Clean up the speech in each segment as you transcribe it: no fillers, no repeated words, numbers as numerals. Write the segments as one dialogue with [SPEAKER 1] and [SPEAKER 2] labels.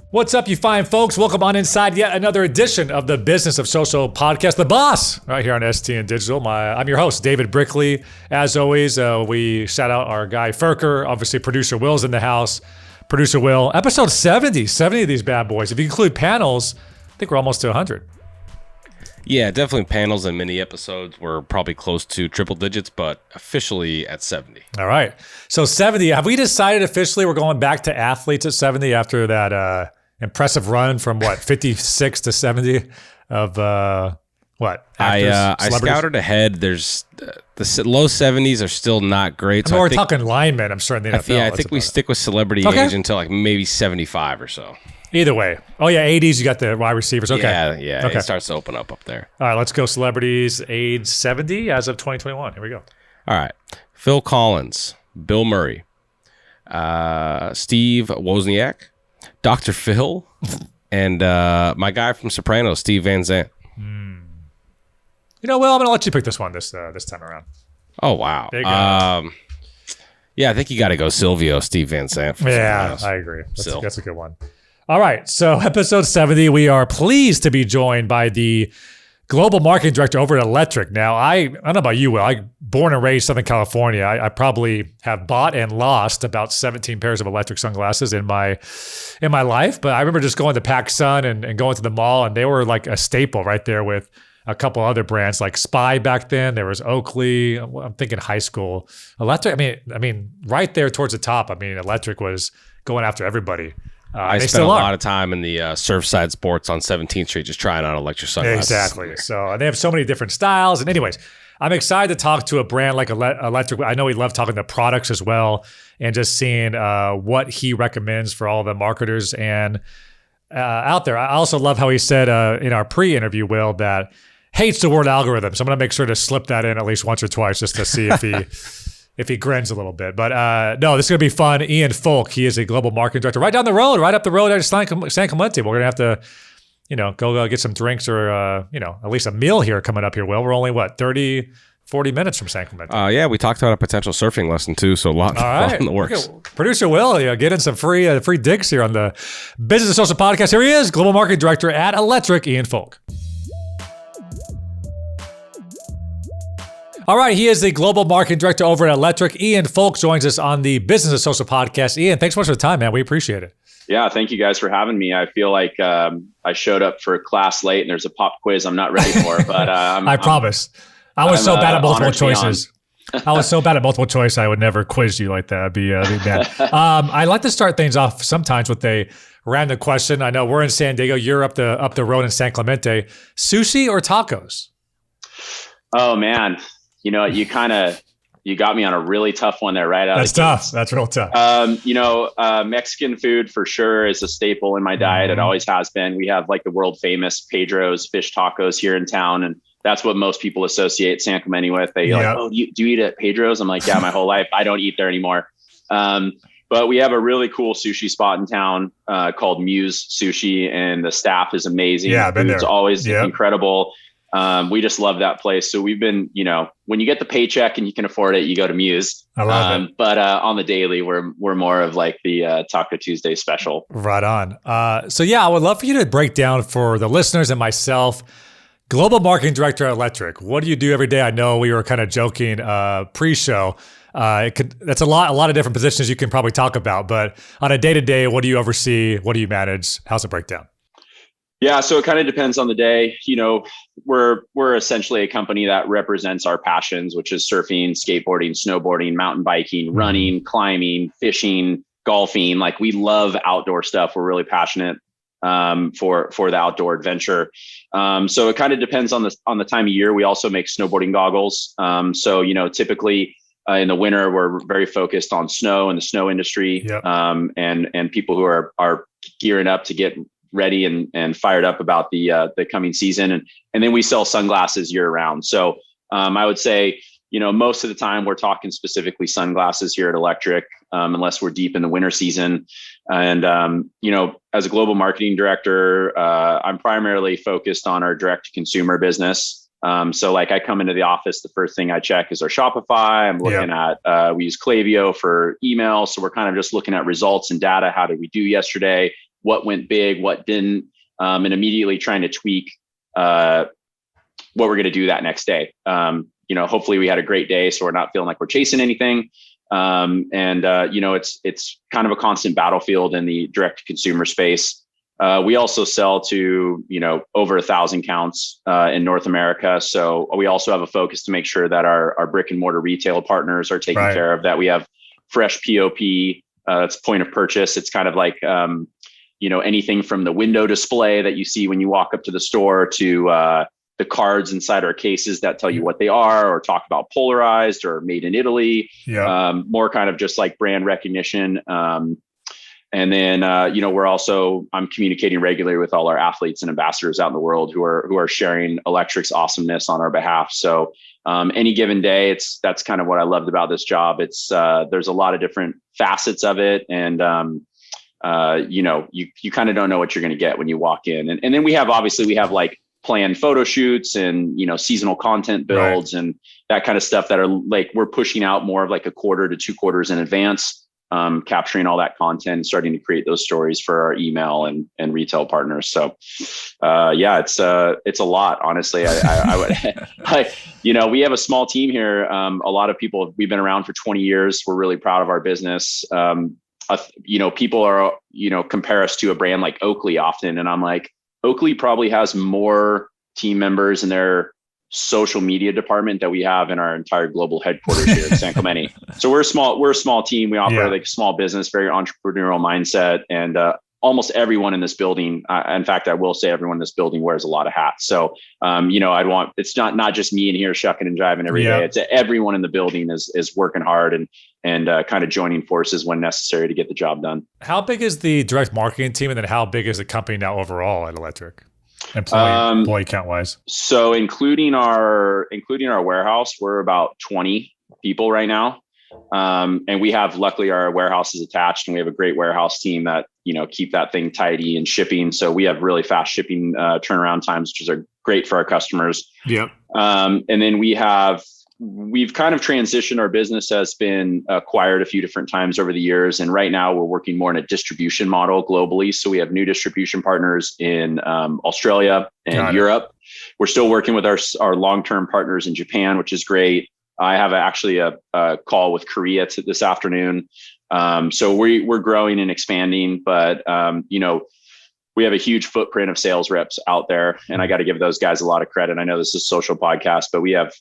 [SPEAKER 1] What's up, you fine folks? Welcome on inside yet another edition of the Business of Social podcast, The Boss, right here on STN Digital. I'm your host, David Brickley. As always, we shout out our guy, Foulke. Obviously, producer Will's in the house. Producer Will, episode 70 of these bad boys. If you include panels, I think we're almost to 100.
[SPEAKER 2] Yeah, definitely panels and mini episodes. We're probably close to triple digits, but officially at 70.
[SPEAKER 1] All right. So 70, have we decided officially we're going back to athletes at 70 after that impressive run from 56 to 70 of what? Actors,
[SPEAKER 2] I scouted ahead. There's the low 70s are still not great.
[SPEAKER 1] So we're talking linemen, I'm sure, in the NFL.
[SPEAKER 2] I think we stick with celebrity age until like maybe 75 or so.
[SPEAKER 1] Either way. Oh, yeah, 80s, you got the wide receivers. Okay.
[SPEAKER 2] Yeah.
[SPEAKER 1] Okay.
[SPEAKER 2] It starts to open up there.
[SPEAKER 1] All right, let's go celebrities age 70 as of 2021. Here we go.
[SPEAKER 2] All right. Phil Collins, Bill Murray, Steve Wozniak, Dr. Phil, and my guy from Sopranos, Steve Van Zandt.
[SPEAKER 1] You know, Will, I'm going to let you pick this one this time around.
[SPEAKER 2] Oh, wow. Yeah, I think you got to go Silvio, Steve Van Zandt.
[SPEAKER 1] Yeah, I agree. That's a good one. All right, so episode 70, we are pleased to be joined by the global marketing director over at Electric. Now, I don't know about you, Will. I born and raised Southern California. I probably have bought and lost about 17 pairs of electric sunglasses in my life. But I remember just going to PacSun and going to the mall, and they were like a staple right there with a couple other brands like Spy back then. There was Oakley. I'm thinking high school. Electric, I mean, right there towards the top. I mean, Electric was going after everybody.
[SPEAKER 2] I spent a lot of time in the Surfside Sports on 17th Street just trying on electric sunglasses.
[SPEAKER 1] Exactly. So they have so many different styles. And anyways, I'm excited to talk to a brand like Electric. I know we love talking to products as well and just seeing what he recommends for all the marketers and out there. I also love how he said in our pre-interview, Will, that hates the word algorithm. So I'm going to make sure to slip that in at least once or twice just to see if he grins a little bit. But no, this is going to be fun. Ian Foulke, he is a global marketing director right down the road, right up the road at San Clemente. We're going to have to, go get some drinks or, at least a meal here coming up here, Will. We're only, 30, 40 minutes from San Clemente.
[SPEAKER 2] Yeah, we talked about a potential surfing lesson too, so a lot in the works.
[SPEAKER 1] Okay. Producer Will, getting some free digs here on the Business of Social podcast. Here he is, global marketing director at Electric, Ian Foulke. All right, he is the global marketing director over at Electric. Ian Foulke joins us on the Business of Social podcast. Ian, thanks so much for the time, man. We appreciate it.
[SPEAKER 3] Yeah, thank you guys for having me. I feel like I showed up for class late and there's a pop quiz I'm not ready for, but
[SPEAKER 1] I promise. I was so bad at multiple choices. I was so bad at multiple choice, I would never quiz you like that. I'd be bad. I like to start things off sometimes with a random question. I know we're in San Diego. You're up the road in San Clemente. Sushi or tacos?
[SPEAKER 3] Oh, man. You know, you got me on a really tough one there right out.
[SPEAKER 1] That's tough. That's real tough.
[SPEAKER 3] Mexican food for sure is a staple in my diet. It always has been. We have like the world famous Pedro's fish tacos here in town. And that's what most people associate San Clemente with. They like, oh, do you eat at Pedro's? I'm like, yeah, my whole life. I don't eat there anymore. But we have a really cool sushi spot in town called Muse Sushi, and the staff is amazing.
[SPEAKER 1] Yeah, I've been there.
[SPEAKER 3] It's always incredible. We just love that place. So we've been, when you get the paycheck and you can afford it, you go to Muse.
[SPEAKER 1] I love it.
[SPEAKER 3] But on the daily, we're more of like the Taco Tuesday special.
[SPEAKER 1] Right on. I would love for you to break down for the listeners and myself, global marketing director at Electric. What do you do every day? I know we were kind of joking pre-show. That's a lot of different positions you can probably talk about, but on a day-to-day, what do you oversee? What do you manage? How's it break down?
[SPEAKER 3] Yeah, so it kind of depends on the day. We're essentially a company that represents our passions, which is surfing, skateboarding, snowboarding, mountain biking, running, climbing, fishing, golfing. Like, we love outdoor stuff. We're really passionate for the outdoor adventure. So it kind of depends on the time of year. We also make snowboarding goggles. Typically in the winter, we're very focused on snow and the snow industry, and people who are gearing up to get ready and fired up about the coming season. And then we sell sunglasses year round. So I would say, most of the time we're talking specifically sunglasses here at Electric, unless we're deep in the winter season. And, as a global marketing director, I'm primarily focused on our direct to consumer business. So like I come into the office, the first thing I check is our Shopify. I'm looking at, we use Klaviyo for email. So we're kind of just looking at results and data. How did we do yesterday? what went big, what didn't, and immediately trying to tweak what we're going to do that next day. Hopefully we had a great day, so we're not feeling like we're chasing anything. It's kind of a constant battlefield in the direct to consumer space. We also sell to, over 1,000 counts in North America. So we also have a focus to make sure that our brick and mortar retail partners are taken care of, that we have fresh POP. It's point of purchase. It's kind of like, anything from the window display that you see when you walk up to the store to the cards inside our cases that tell you what they are, or talk about polarized or made in Italy. More kind of just like brand recognition. And then, I'm communicating regularly with all our athletes and ambassadors out in the world who are sharing Electric's awesomeness on our behalf. So any given day, that's kind of what I loved about this job. It's there's a lot of different facets of it. And, you kind of don't know what you're going to get when you walk in. And then we have like planned photo shoots and, seasonal content builds and that kind of stuff that are like, we're pushing out more of like a quarter to 2 quarters in advance. Capturing all that content and starting to create those stories for our email and retail partners. So, it's a lot, honestly. We have a small team here. A lot of people, we've been around for 20 years. We're really proud of our business. People are, compare us to a brand like Oakley often. And I'm like, Oakley probably has more team members in their social media department that we have in our entire global headquarters here in San Clemente. So we're a small team. We operate like a small business, very entrepreneurial mindset. And almost everyone in this building, in fact, I will say everyone in this building wears a lot of hats. So, it's not just me in here shucking and jiving every day. It's everyone in the building is working hard and kind of joining forces when necessary to get the job done.
[SPEAKER 1] How big is the direct marketing team? And then how big is the company now overall at Electric? Employee count wise.
[SPEAKER 3] So including our warehouse, we're about 20 people right now. And we have, luckily our warehouse is attached and we have a great warehouse team that, keep that thing tidy and shipping. So we have really fast shipping turnaround times, which are great for our customers.
[SPEAKER 1] Yep.
[SPEAKER 3] And then we've kind of transitioned. Our business has been acquired a few different times over the years. And right now we're working more in a distribution model globally. So we have new distribution partners in Australia and Europe. We're still working with our long-term partners in Japan, which is great. I have actually a call with Korea this afternoon. So we're growing and expanding, but we have a huge footprint of sales reps out there, and I got to give those guys a lot of credit. I know this is a social podcast, but we have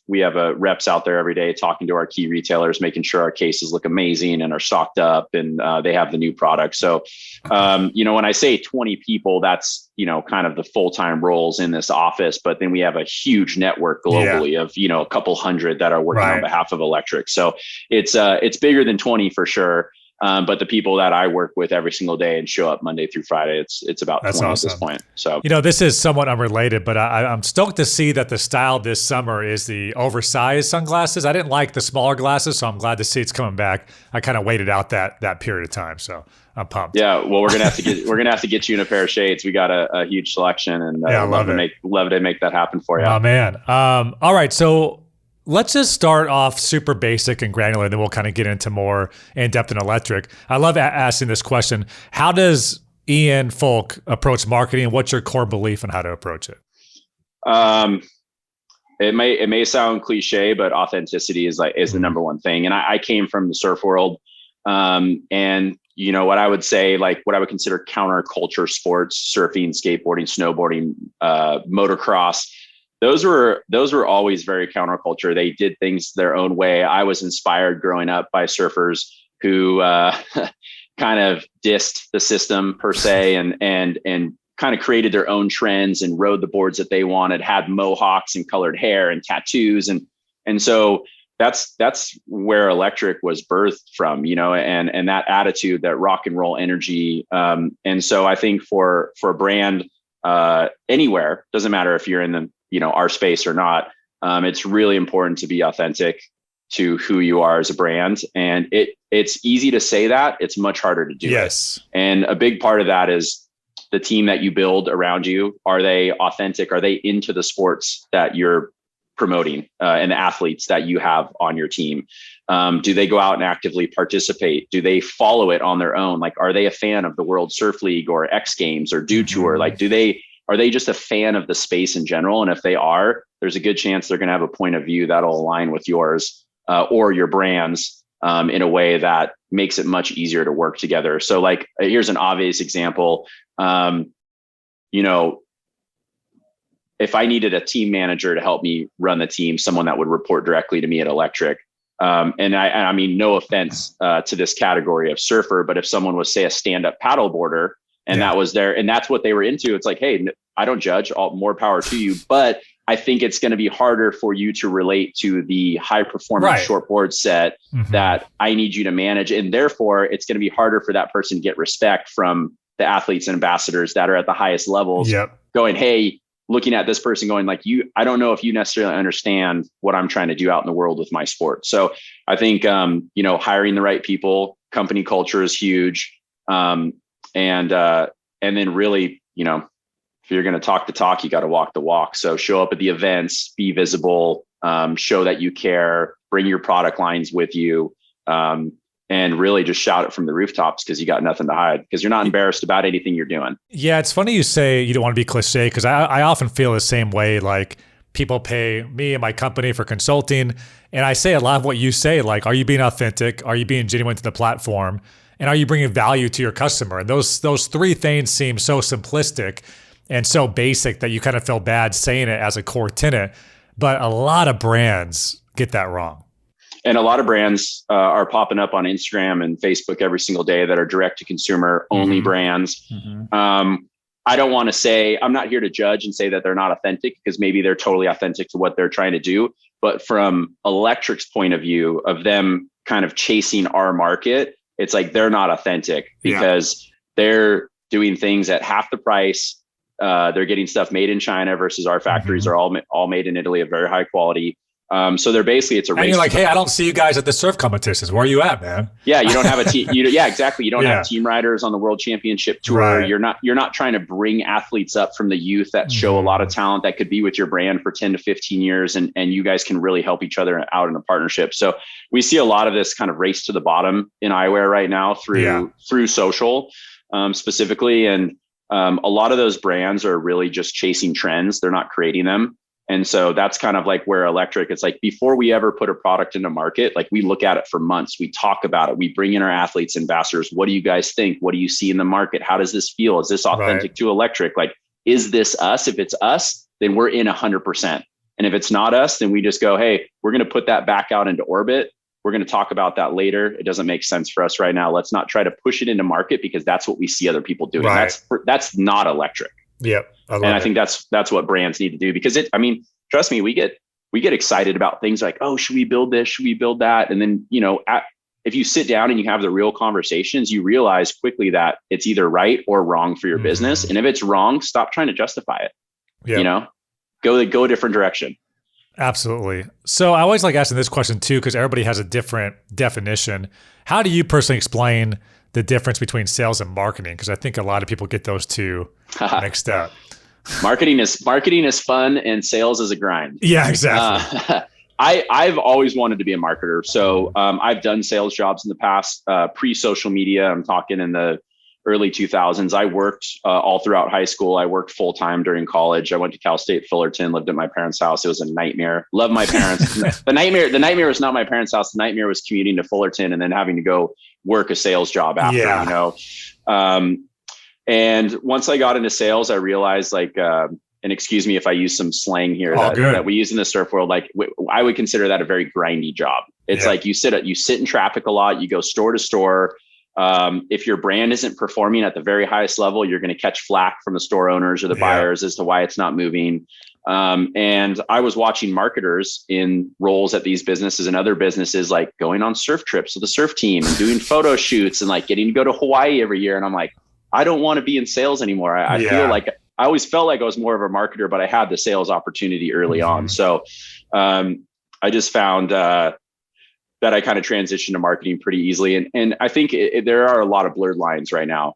[SPEAKER 3] reps out there every day talking to our key retailers, making sure our cases look amazing and are stocked up and they have the new product. So, when I say 20 people, that's, kind of the full-time roles in this office, but then we have a huge network globally of, a couple hundred that are working on behalf of Electric. So it's bigger than 20 for sure. But the people that I work with every single day and show up Monday through Friday, it's about 20 at this point. So,
[SPEAKER 1] this is somewhat unrelated, but I'm stoked to see that the style this summer is the oversized sunglasses. I didn't like the smaller glasses, so I'm glad to see it's coming back. I kind of waited out that period of time, so I'm pumped.
[SPEAKER 3] Yeah, well, we're gonna have to get you in a pair of shades. We got a huge selection, and love to make that happen for you.
[SPEAKER 1] Oh man. All right, so let's just start off super basic and granular, then we'll kind of get into more in-depth in Electric. I love asking this question. How does Ian Foulke approach marketing? What's your core belief on how to approach it?
[SPEAKER 3] It may sound cliche, but authenticity is the number one thing. And I came from the surf world. And what I would say, like what I would consider counterculture sports, surfing, skateboarding, snowboarding, motocross, those were always very counterculture. They did things their own way. I was inspired growing up by surfers who kind of dissed the system per se and kind of created their own trends and rode the boards that they wanted, had mohawks and colored hair and tattoos. And so that's where Electric was birthed from, and that attitude, that rock and roll energy. And so I think for a brand anywhere, doesn't matter if you're in the, our space or not, it's really important to be authentic to who you are as a brand. And it's easy to say that, it's much harder to do.
[SPEAKER 1] Yes.
[SPEAKER 3] It. And a big part of that is the team that you build around you. Are they authentic? Are they into the sports that you're promoting and the athletes that you have on your team? Do they go out and actively participate? Do they follow it on their own? Like, are they a fan of the World Surf League or X Games or Dew Tour? Like, are they just a fan of the space in general? And if they are, there's a good chance they're going to have a point of view that'll align with yours or your brand's in a way that makes it much easier to work together. So like, here's an obvious example. You know, if I needed a team manager to help me run the team, someone that would report directly to me at Electric. And I mean, no offense to this category of surfer, but if someone was, say, a stand-up paddleboarder and that was there and that's what they were into, it's like, hey, I don't judge, more power to you. But I think it's going to be harder for you to relate to the high performance shortboard set that I need you to manage. And therefore, it's going to be harder for that person to get respect from the athletes and ambassadors that are at the highest levels going, hey, looking at this person going like, I don't know if you necessarily understand what I'm trying to do out in the world with my sport. So I think, you know, hiring the right people, company culture is huge. And then really, you know, if you're going to talk the talk, you got to walk the walk. So show up at the events, be visible, show that you care, bring your product lines with you, and really just shout it from the rooftops because you got nothing to hide because you're not embarrassed about anything you're doing. Yeah,
[SPEAKER 1] it's funny you say you don't want to be cliche because I often feel the same way. Like people pay me and my company for consulting, and I say a lot of what you say. Like, are you being authentic? Are you being genuine to the platform? And are you bringing value to your customer? And those three things seem so simplistic and so basic that you kind of feel bad saying it as a core tenet. But a lot of brands get that wrong.
[SPEAKER 3] And a lot of brands are popping up on Instagram and Facebook every single day that are direct to consumer only brands. I don't want to say, I'm not here to judge and say that they're not authentic because maybe they're totally authentic to what they're trying to do. But from Electric's point of view of them kind of chasing our market, it's like they're not authentic because they're doing things at half the price. They're getting stuff made in China versus our factories are all made in Italy of very high quality. So they're basically, it's a race.
[SPEAKER 1] And you're like, hey, I don't see you guys at the surf competitions. Where are you at, man?
[SPEAKER 3] Yeah, you don't have a team. Yeah, exactly. You don't have team riders on the World Championship Tour. Right. You're not trying to bring athletes up from the youth that show a lot of talent that could be with your brand for 10 to 15 years, and you guys can really help each other out in a partnership. So we see a lot of this kind of race to the bottom in eyewear right now through social, specifically, and a lot of those brands are really just chasing trends. They're not creating them. And so that's kind of like where Electric, it's like before we ever put a product into market, like we look at it for months, we talk about it, we bring in our athletes, ambassadors. What do you guys think? What do you see in the market? How does this feel? Is this authentic to Electric? Like, is this us? If it's us, then we're in 100%. And if it's not us, then we just go, hey, we're going to put that back out into orbit. We're going to talk about that later. It doesn't make sense for us right now. Let's not try to push it into market because that's what we see other people doing. That's not Electric.
[SPEAKER 1] Yep.
[SPEAKER 3] I think that's what brands need to do because trust me, we get excited about things like, oh, should we build this? Should we build that? And then, you know, if you sit down and you have the real conversations, you realize quickly that it's either right or wrong for your business. And if it's wrong, stop trying to justify it. You know, go a different direction.
[SPEAKER 1] Absolutely. So I always like asking this question too, because everybody has a different definition. How do you personally explain the difference between sales and marketing? Because I think a lot of people get those two mixed up.
[SPEAKER 3] Marketing is fun and sales is a grind.
[SPEAKER 1] Yeah, exactly.
[SPEAKER 3] I've always wanted to be a marketer. So I've done sales jobs in the past, pre-social media. I'm talking in the early 2000s. I worked all throughout high school. I worked full time during college. I went to Cal State Fullerton, lived at my parents' house. It was a nightmare. Love my parents. The nightmare was not my parents' house. The nightmare was commuting to Fullerton and then having to go work a sales job after, you know. And once I got into sales, I realized like, and excuse me if I use some slang here that we use in the surf world, like I would consider that a very grindy job. It's like you sit in traffic a lot, you go store to store. If your brand isn't performing at the very highest level, you're going to catch flack from the store owners or the buyers as to why it's not moving. And I was watching marketers in roles at these businesses and other businesses, like going on surf trips with the surf team and doing photo shoots and like getting to go to Hawaii every year. And I'm like, I don't want to be in sales anymore. I feel like I always felt like I was more of a marketer, but I had the sales opportunity early on. So I just found that I kind of transitioned to marketing pretty easily. And I think there are a lot of blurred lines right now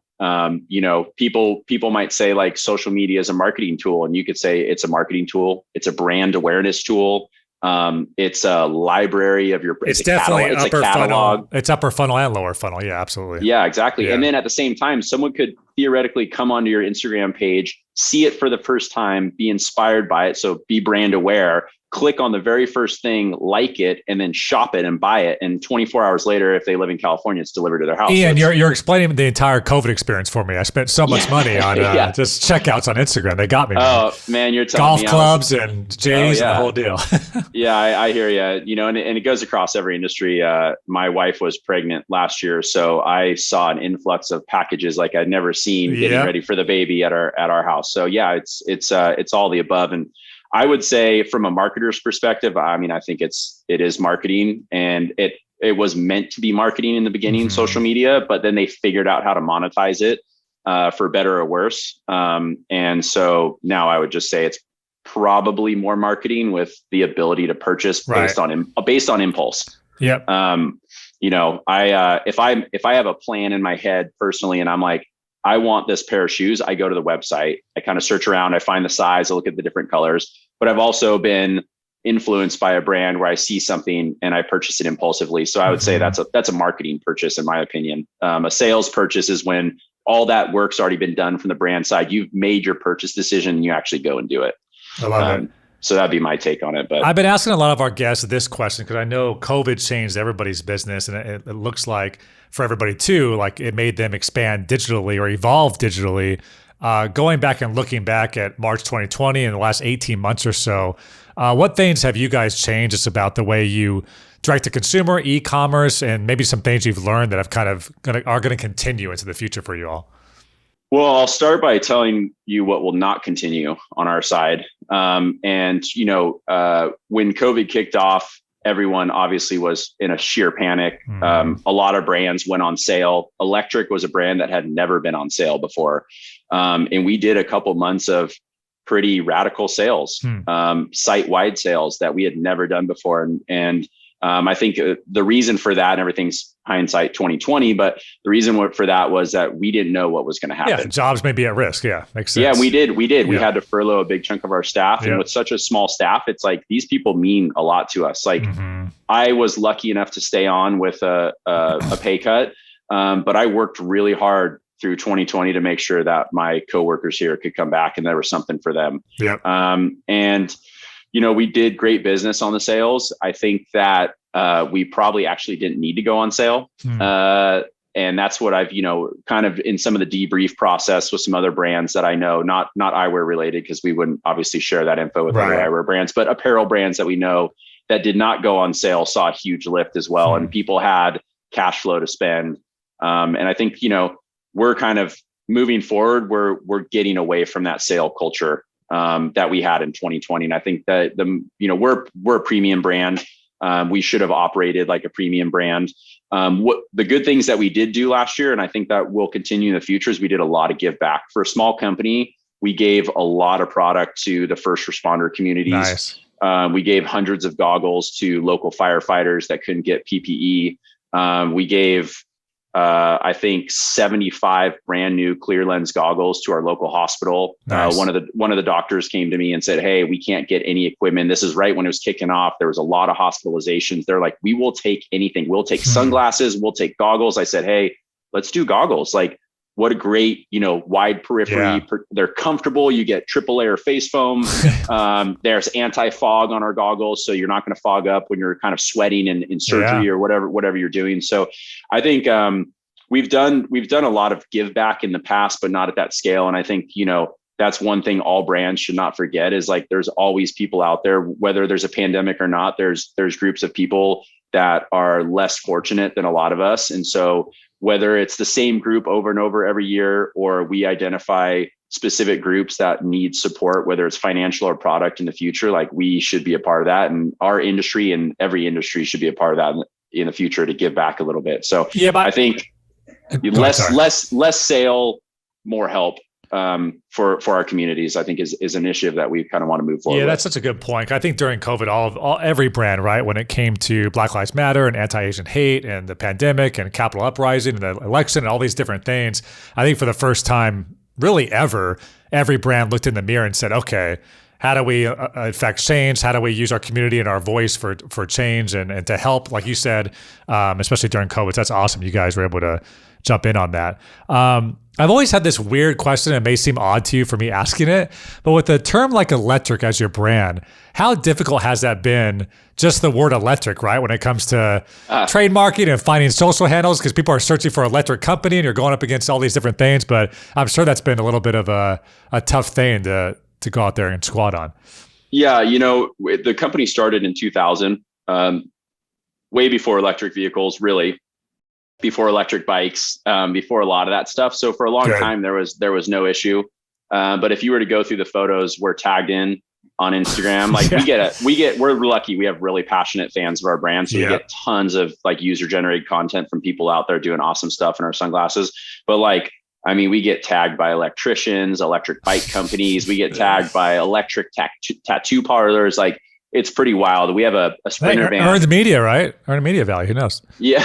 [SPEAKER 3] People might say like social media is a marketing tool, and you could say it's a marketing tool. It's a brand awareness tool. It's a library of
[SPEAKER 1] it's definitely
[SPEAKER 3] it's
[SPEAKER 1] upper
[SPEAKER 3] a catalog.
[SPEAKER 1] funnel. It's upper funnel and lower funnel. Yeah, absolutely.
[SPEAKER 3] Yeah, exactly.
[SPEAKER 1] Yeah.
[SPEAKER 3] And then at the same time, someone could theoretically come onto your Instagram page, see it for the first time, be inspired by it. So be brand aware, click on the very first thing, like it, and then shop it and buy it. And 24 hours later, if they live in California, it's delivered to their house.
[SPEAKER 1] Ian, you're explaining the entire COVID experience for me. I spent so much money on just checkouts on Instagram. They got me.
[SPEAKER 3] Oh man, you're telling
[SPEAKER 1] golf
[SPEAKER 3] me
[SPEAKER 1] clubs and J's and the whole deal.
[SPEAKER 3] Yeah, I hear you. And it goes across every industry. My wife was pregnant last year, so I saw an influx of packages like I'd never seen getting ready for the baby at our house. So yeah, it's all the above. And I would say from a marketer's perspective, I mean, I think it is marketing, and it was meant to be marketing in the beginning, social media, but then they figured out how to monetize it for better or worse. And so now I would just say it's probably more marketing with the ability to purchase based on impulse.
[SPEAKER 1] Yep.
[SPEAKER 3] If I have a plan in my head personally, and I'm like, I want this pair of shoes, I go to the website, I kind of search around, I find the size, I look at the different colors, but I've also been influenced by a brand where I see something and I purchase it impulsively. So I would say that's a marketing purchase, in my opinion. A sales purchase is when all that work's already been done from the brand side. You've made your purchase decision and you actually go and do it.
[SPEAKER 1] I love it.
[SPEAKER 3] So that'd be my take on it. But
[SPEAKER 1] I've been asking a lot of our guests this question because I know COVID changed everybody's business, and it looks like for everybody too, like it made them expand digitally or evolve digitally. Going back and looking back at March 2020 and the last 18 months or so, what things have you guys changed? It's about the way you direct to consumer, e-commerce, and maybe some things you've learned that have are going to continue into the future for you all.
[SPEAKER 3] Well, I'll start by telling you what will not continue on our side. When COVID kicked off, everyone obviously was in a sheer panic. A lot of brands went on sale. Electric was a brand that had never been on sale before. And we did a couple months of pretty radical sales, site-wide sales that we had never done before. And I think the reason for that, and everything's hindsight 2020, but the reason for that was that we didn't know what was going to happen.
[SPEAKER 1] Yeah, jobs may be at risk. Yeah, makes sense.
[SPEAKER 3] Yeah, we did. Yeah. We had to furlough a big chunk of our staff. And with such a small staff, it's like these people mean a lot to us. Like I was lucky enough to stay on with a pay cut, but I worked really hard through 2020 to make sure that my coworkers here could come back and there was something for them. We did great business on the sales. I think that we probably actually didn't need to go on sale. And that's what I've, kind of in some of the debrief process with some other brands that I know, not eyewear related, because we wouldn't obviously share that info with other eyewear brands, but apparel brands that we know that did not go on sale saw a huge lift as well. And people had cash flow to spend. And I think, we're kind of moving forward. We're getting away from that sale culture that we had in 2020. And I think that we're a premium brand. We should have operated like a premium brand. What the good things that we did do last year, and I think that will continue in the future, is we did a lot of give back. For a small company, we gave a lot of product to the first responder communities. Nice. We gave hundreds of goggles to local firefighters that couldn't get PPE. We gave I think 75 brand new clear lens goggles to our local hospital. Nice. One of the doctors came to me and said, "Hey, we can't get any equipment." This is right when it was kicking off. There was a lot of hospitalizations. They're like, "We will take anything. We'll take sunglasses. We'll take goggles." I said, "Hey, let's do goggles." Like, what a great, wide periphery. Yeah. They're comfortable. You get triple layer face foam. There's anti-fog on our goggles, so you're not going to fog up when you're kind of sweating in surgery or whatever you're doing. So I think we've done a lot of give back in the past, but not at that scale. And I think, that's one thing all brands should not forget is like, there's always people out there, whether there's a pandemic or not, there's groups of people that are less fortunate than a lot of us. And so whether it's the same group over and over every year, or we identify specific groups that need support, whether it's financial or product in the future, like we should be a part of that. And our industry and every industry should be a part of that in the future to give back a little bit. So I think less sale, more help. for our communities, I think is an initiative that we kind of want to move forward.
[SPEAKER 1] Yeah, that's such a good point. I think during COVID, every brand, right, when it came to Black Lives Matter and anti-Asian hate and the pandemic and Capitol uprising and the election and all these different things, I think for the first time, really ever, every brand looked in the mirror and said, okay, how do we affect change? How do we use our community and our voice for change and to help, like you said, especially during COVID? That's awesome. You guys were able to jump in on that. I've always had this weird question. It may seem odd to you for me asking it, but with a term like electric as your brand, how difficult has that been? Just the word electric, right? When it comes to trademarking and finding social handles, because people are searching for electric company and you're going up against all these different things. But I'm sure that's been a little bit of a tough thing to go out there and squat on.
[SPEAKER 3] Yeah, the company started in 2000, way before electric vehicles, really, before electric bikes, before a lot of that stuff. So for a long time, there was no issue. But if you were to go through the photos, we're tagged in on Instagram. Like we're lucky. We have really passionate fans of our brand. So we get tons of like user generated content from people out there doing awesome stuff in our sunglasses. But we get tagged by electricians, electric bike companies. We get tagged by electric tattoo parlors. Like, it's pretty wild. We have a Sprinter van.
[SPEAKER 1] Earned media, right? Earned media value. Who knows?
[SPEAKER 3] Yeah.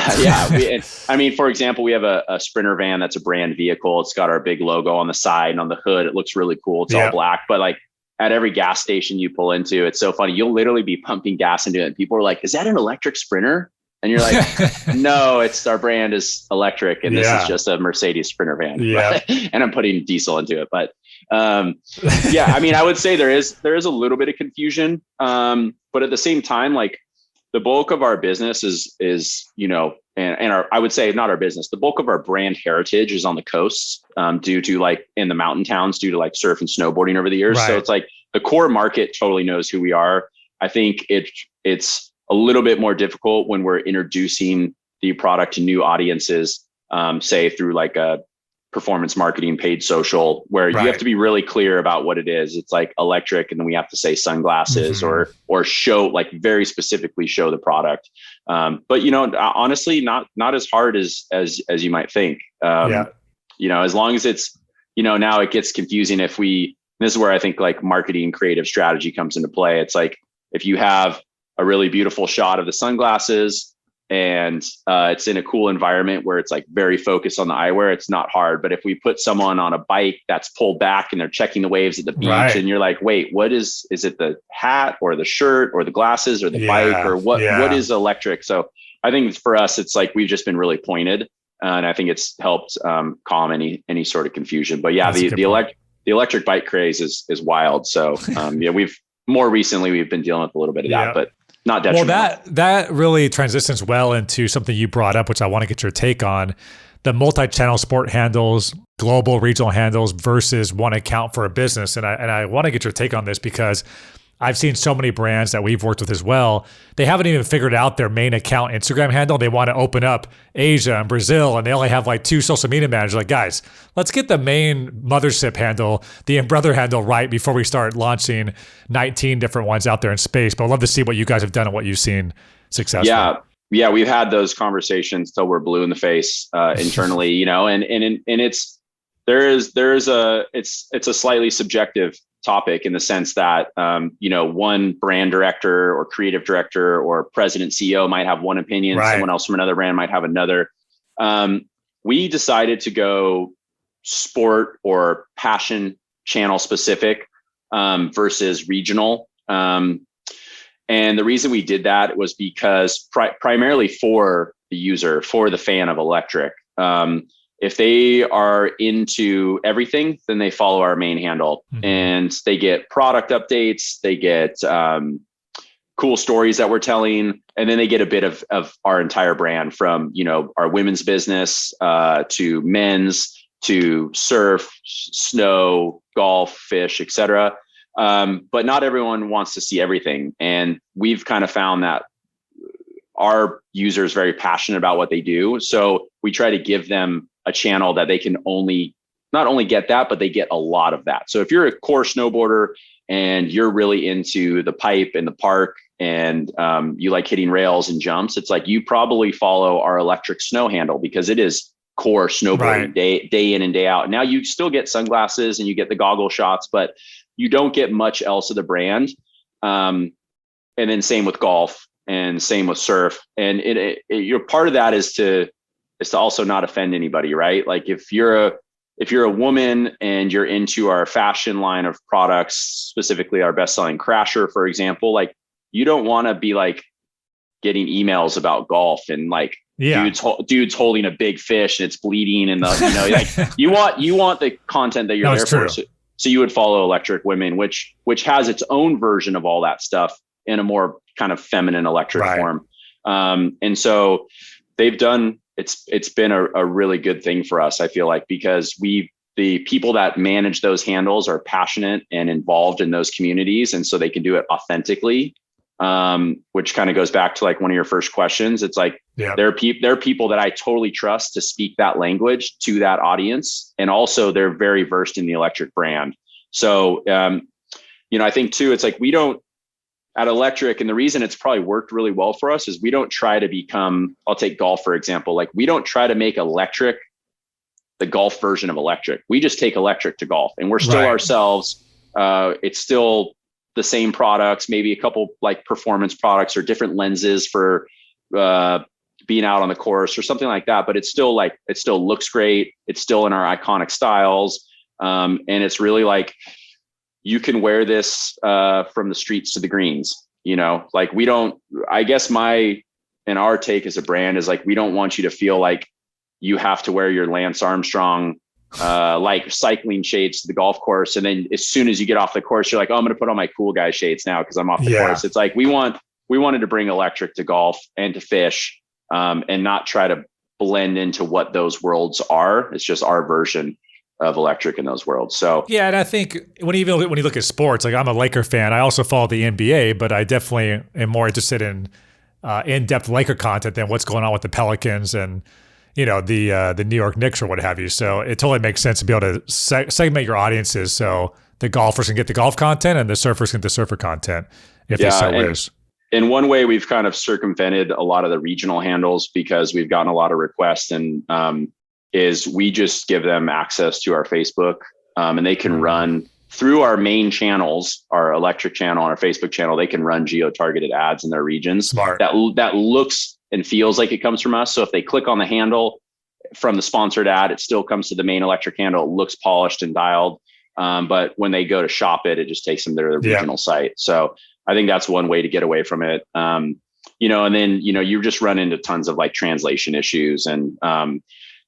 [SPEAKER 3] For example, we have a Sprinter van that's a brand vehicle. It's got our big logo on the side and on the hood. It looks really cool. It's all black. But like at every gas station you pull into, it's so funny. You'll literally be pumping gas into it. And people are like, is that an electric Sprinter? And you're like, no, it's our brand is electric. And this is just a Mercedes Sprinter van. Yeah. And I'm putting diesel into it. But I would say there is a little bit of confusion. But at the same time, like the bulk of our business is I would say not our business, the bulk of our brand heritage is on the coasts, due to like in the mountain towns, due to like surf and snowboarding over the years. Right. So it's like the core market totally knows who we are. I think it's a little bit more difficult when we're introducing the product to new audiences, say through like a performance marketing, paid social, where you have to be really clear about what it is. It's like electric, and then we have to say sunglasses or show, like very specifically show the product. But honestly, not as hard as you might think. As long as it's, now it gets confusing this is where I think like marketing creative strategy comes into play. It's like, if you have a really beautiful shot of the sunglasses and it's in a cool environment where it's like very focused on the eyewear, it's not hard. But if we put someone on a bike that's pulled back and they're checking the waves at the beach, and you're like, wait, what is it the hat or the shirt or the glasses or the bike or what is electric? So I think for us, it's like, we've just been really pointed, and I think it's helped calm any sort of confusion. But the electric bike craze is wild. So we've been dealing with a little bit of that, but not detrimental.
[SPEAKER 1] Well, that really transitions well into something you brought up, which I want to get your take on: the multi-channel sport handles, global, regional handles versus one account for a business. And I want to get your take on this because I've seen so many brands that we've worked with as well. They haven't even figured out their main account Instagram handle. They want to open up Asia and Brazil, and they only have like 2 social media managers. Like, guys, let's get the main mothership handle, the brother handle right before we start launching 19 different ones out there in space. But I'd love to see what you guys have done and what you've seen successfully.
[SPEAKER 3] Yeah, we've had those conversations till we're blue in the face internally, and it's a slightly subjective topic in the sense that, one brand director or creative director or president CEO might have one opinion. Right. Someone else from another brand might have another. We decided to go sport or passion channel specific, versus regional. And the reason we did that was because primarily for the user, for the fan of electric. If they are into everything, then they follow our main handle, and they get product updates, they get cool stories that we're telling, and then they get a bit of our entire brand, from our women's business to men's, to surf, snow, golf, fish, etc. But not everyone wants to see everything, and we've kind of found that our users very passionate about what they do, so we try to give them a channel that they can not only get that, but they get a lot of that. So if you're a core snowboarder and you're really into the pipe and the park, and you like hitting rails and jumps, it's like you probably follow our electric snow handle, because it is core snowboarding
[SPEAKER 1] Right.
[SPEAKER 3] day in and day out. Now you still get sunglasses and you get the goggle shots, but you don't get much else of the brand. And then same with golf and same with surf. And you're part of that is to also not offend anybody, right? Like if you're a woman and you're into our fashion line of products, specifically our best-selling Crasher, for example, like you don't want to be like getting emails about golf and like dudes holding a big fish and it's bleeding and like you want the content that you're there for. So you would follow Electric Women, which has its own version of all that stuff in a more kind of feminine electric form. And so they've done, it's been a really good thing for us, I feel like, because the people that manage those handles are passionate and involved in those communities. And so they can do it authentically, which kind of goes back to like one of your first questions. It's like, there are people that I totally trust to speak that language to that audience. And also they're very versed in the electric brand. So, I think too, it's like, we don't, at Electric, and the reason it's probably worked really well for us is we don't try to become, I'll take golf, for example. Like we don't try to make Electric the golf version of Electric. We just take Electric to golf and we're still ourselves. It's still the same products, maybe a couple like performance products or different lenses for being out on the course or something like that. But it still looks great. It's still in our iconic styles. And it's really like, you can wear this from the streets to the greens, like we don't, I guess our take as a brand is like, we don't want you to feel like you have to wear your Lance Armstrong, like cycling shades to the golf course. And then as soon as you get off the course, you're like, oh, I'm going to put on my cool guy shades now because I'm off the course. It's like, we wanted to bring Electric to golf and to fish, and not try to blend into what those worlds are. It's just our version of Electric in those worlds. So
[SPEAKER 1] and I think when you look at sports, like I'm a Laker fan, I also follow the NBA, but I definitely am more interested in in-depth Laker content than what's going on with the Pelicans and the New York Knicks or what have you. So it totally makes sense to be able to segment your audiences so the golfers can get the golf content and the surfers can get the surfer content if they so wish.
[SPEAKER 3] In one way, we've kind of circumvented a lot of the regional handles because we've gotten a lot of requests, and is we just give them access to our Facebook, and they can run through our main channels, our Electric channel and our Facebook channel. They can run geo-targeted ads in their regions.
[SPEAKER 1] Smart.
[SPEAKER 3] That looks and feels like it comes from us. So if they click on the handle from the sponsored ad, it still comes to the main Electric handle. It looks polished and dialed. But when they go to shop it, it just takes them to their regional site. So I think that's one way to get away from it. And then, you just run into tons of like translation issues and,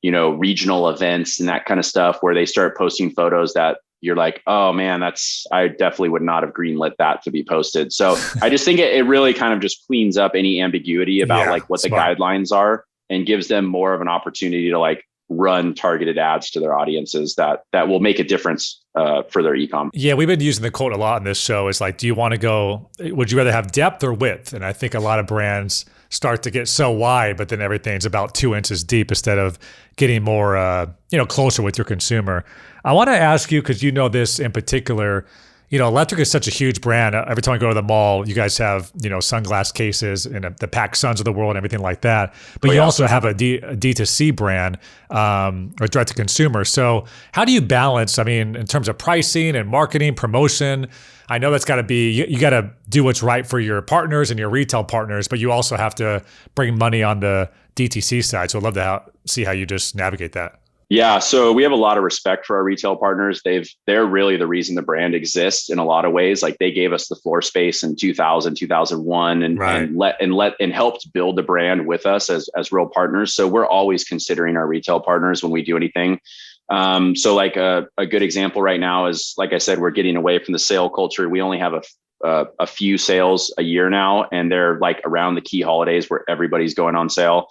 [SPEAKER 3] regional events and that kind of stuff where they start posting photos that you're like, oh man, I definitely would not have greenlit that to be posted. So I just think it really kind of just cleans up any ambiguity about like what the guidelines are and gives them more of an opportunity to like run targeted ads to their audiences that will make a difference for their e-com.
[SPEAKER 1] Yeah, we've been using the quote a lot on this show. It's like, would you rather have depth or width? And I think a lot of brands start to get so wide, but then everything's about 2 inches deep instead of getting more, closer with your consumer. I want to ask you, because this in particular, Electric is such a huge brand. Every time I go to the mall, you guys have, sunglass cases and the PacSuns of the world and everything like that. But you also have a D2C brand or direct to consumer. So how do you balance, in terms of pricing and marketing, promotion? I know that's got to be, you got to do what's right for your partners and your retail partners, but you also have to bring money on the DTC side. So I'd love to see how you just navigate that.
[SPEAKER 3] Yeah. So we have a lot of respect for our retail partners. They're really the reason the brand exists in a lot of ways. Like they gave us the floor space in 2000, 2001 and helped build the brand with us as real partners. So we're always considering our retail partners when we do anything. So like a good example right now is, like I said, we're getting away from the sale culture. We only have a few sales a year now, and they're like around the key holidays where everybody's going on sale.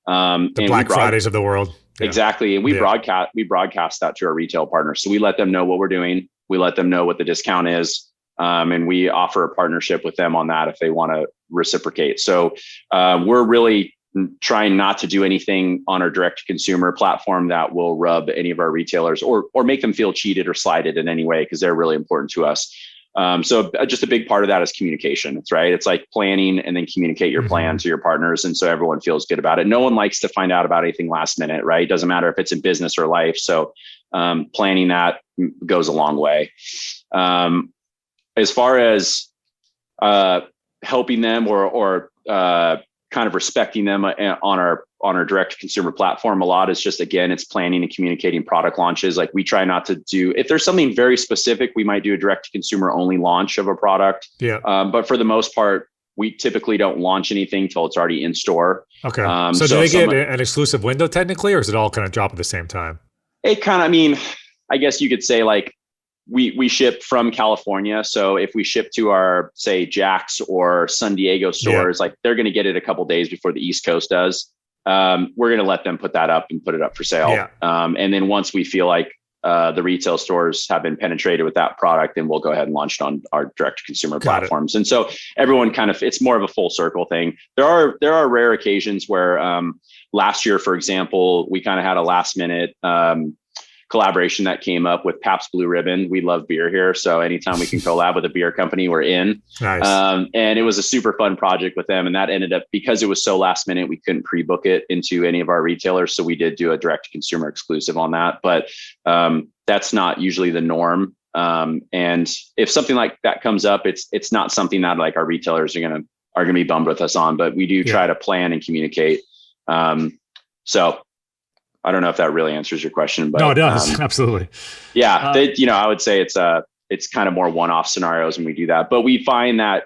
[SPEAKER 1] The Black Fridays of the world.
[SPEAKER 3] Yeah. Exactly. And we broadcast that to our retail partners. So we let them know what we're doing. We let them know what the discount is. And we offer a partnership with them on that if they want to reciprocate. So we're really trying not to do anything on our direct to consumer platform that will rub any of our retailers or make them feel cheated or slighted in any way, because they're really important to us. So just a big part of that is communication. It's right. It's like planning and then communicate your plan to your partners. And so everyone feels good about it. No one likes to find out about anything last minute, right? Doesn't matter if it's in business or life. So planning that goes a long way. As far as helping them or kind of respecting them on our direct to consumer platform, a lot is just, again, it's planning and communicating product launches. Like we try not to do, if there's something very specific, we might do a direct to consumer only launch of a product. Yeah. But for the most part, we typically don't launch anything till it's already in store.
[SPEAKER 1] Okay. So do they get an exclusive window technically, or is it all kind of drop at the same time?
[SPEAKER 3] It kind of, I mean, I guess you could say like we ship from California. So if we ship to our, say, Jack's or San Diego stores, like they're going to get it a couple days before the East Coast does. We're going to let them put that up and put it up for sale. Yeah. And then once we feel like the retail stores have been penetrated with that product, then we'll go ahead and launch it on our direct to consumer platforms. And so everyone kind of, it's more of a full circle thing. There are rare occasions where last year, for example, we kind of had a last minute collaboration that came up with Pabst Blue Ribbon. We love beer here. So anytime we can collab with a beer company, we're in. Nice. And it was a super fun project with them. And that ended up, because it was so last minute, we couldn't pre-book it into any of our retailers. So we did do a direct to consumer exclusive on that. But that's not usually the norm. And if something like that comes up, it's not something that like our retailers are going to be bummed with us on, but we do try to plan and communicate. So I don't know if that really answers your question, but
[SPEAKER 1] no, it does. Absolutely.
[SPEAKER 3] Yeah. I would say it's kind of more one-off scenarios when we do that, but we find that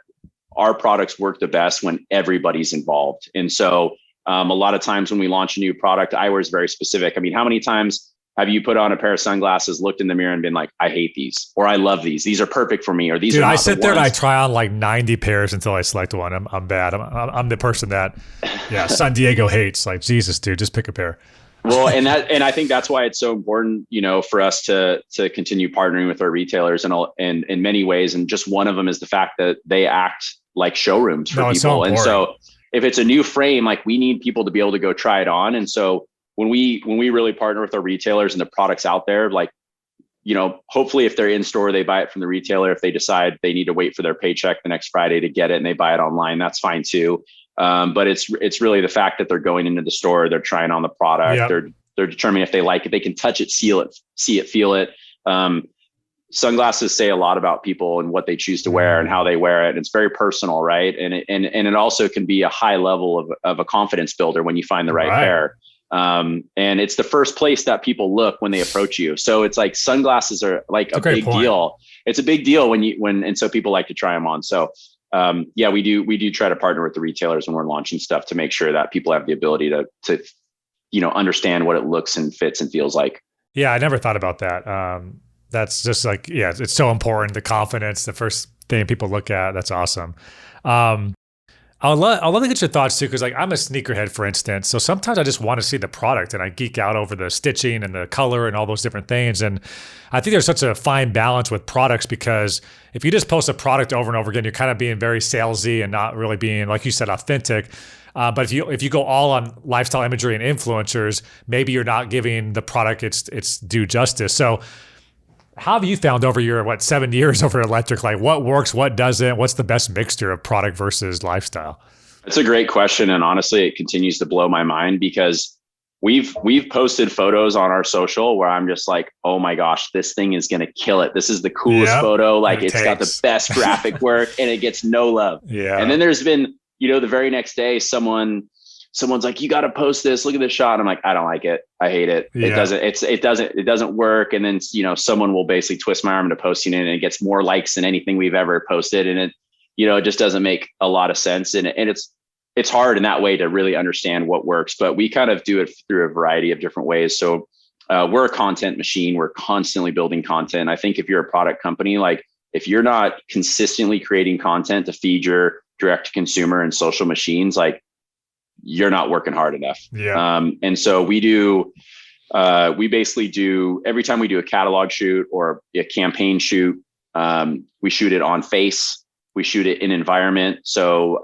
[SPEAKER 3] our products work the best when everybody's involved. And so a lot of times when we launch a new product, eyewear is very specific. I mean, how many times have you put on a pair of sunglasses, looked in the mirror and been like, I hate these, or I love these. These are perfect for me. Or these are not
[SPEAKER 1] I sit there and I try on like 90 pairs until I select one. I'm bad. I'm the person that, San Diego hates. Like, Jesus, dude, just pick a pair.
[SPEAKER 3] Well, and I think that's why it's so important, for us to continue partnering with our retailers and in many ways. And just one of them is the fact that they act like showrooms for people. And so if it's a new frame, like we need people to be able to go try it on. And so when we really partner with our retailers and the products out there, like, hopefully if they're in store, they buy it from the retailer. If they decide they need to wait for their paycheck the next Friday to get it and they buy it online, that's fine too. But it's really the fact that they're going into the store, they're trying on the product, they're determining if they like it, they can touch it, see it, feel it. Sunglasses say a lot about people and what they choose to wear and how they wear it. It's very personal, right? And it also can be a high level of a confidence builder when you find the right pair. And it's the first place that people look when they approach you. So it's like sunglasses are like a big deal. It's a big deal and so people like to try them on. So we do try to partner with the retailers when we're launching stuff to make sure that people have the ability to understand what it looks and fits and feels like.
[SPEAKER 1] Yeah. I never thought about that. That's just like, it's so important. The confidence, the first thing people look at. That's awesome. I'd love to get your thoughts too, because like I'm a sneakerhead, for instance. So sometimes I just want to see the product and I geek out over the stitching and the color and all those different things. And I think there's such a fine balance with products, because if you just post a product over and over again, you're kind of being very salesy and not really being, like you said, authentic. But if you go all on lifestyle imagery and influencers, maybe you're not giving the product its due justice. So how have you found over your 7 years over Electric, like what works, what doesn't, what's the best mixture of product versus lifestyle?
[SPEAKER 3] It's a great question. And honestly, it continues to blow my mind, because we've posted photos on our social where I'm just like, oh my gosh, this thing is going to kill it. This is the coolest photo. Like it's got the best graphic work and it gets no love. Yeah. And then there's been, the very next day, someone's like, you got to post this. Look at this shot. And I'm like, I don't like it. I hate it. Yeah. It doesn't work. And then, someone will basically twist my arm into posting it and it gets more likes than anything we've ever posted. And it just doesn't make a lot of sense. And it's hard in that way to really understand what works, but we kind of do it through a variety of different ways. So we're a content machine. We're constantly building content. I think if you're a product company, like if you're not consistently creating content to feed your direct to consumer and social machines, like you're not working hard enough. Yeah. And so we basically do, every time we do a catalog shoot or a campaign shoot, we shoot it on face. We shoot it in environment. So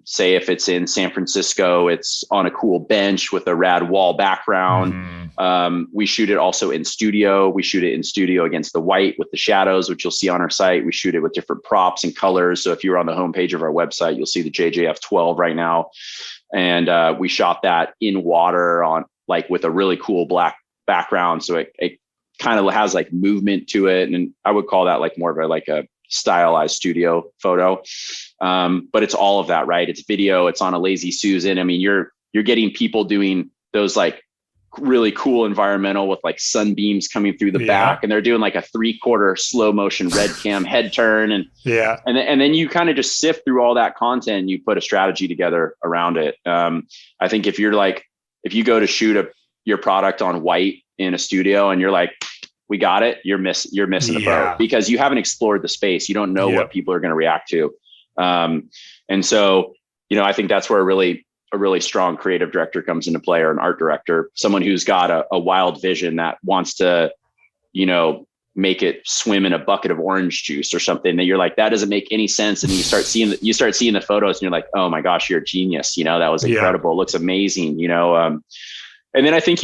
[SPEAKER 3] say if it's in San Francisco, it's on a cool bench with a rad wall background. We shoot it also in studio. We shoot it in studio against the white with the shadows, which you'll see on our site. We shoot it with different props and colors. So if you're on the homepage of our website, you'll see the JJF12 right now. And we shot that in water on like with a really cool black background. So it kind of has like movement to it. And I would call that like more of a stylized studio photo. But it's all of that, right? It's video, it's on a Lazy Susan. I mean, you're getting people doing those like really cool environmental with like sunbeams coming through the back, and they're doing like a 3/4 slow motion red cam head turn. And then you kind of just sift through all that content and you put a strategy together around it. I think if you go to shoot your product on white in a studio and you're like, we got it, you're missing the boat, because you haven't explored the space. You don't know what people are going to react to. And so, I think that's where a really strong creative director comes into play, or an art director, someone who's got a wild vision that wants to, make it swim in a bucket of orange juice or something that you're like, that doesn't make any sense. And you start seeing the photos and you're like, oh my gosh, you're a genius. That was incredible. It looks amazing. And then I think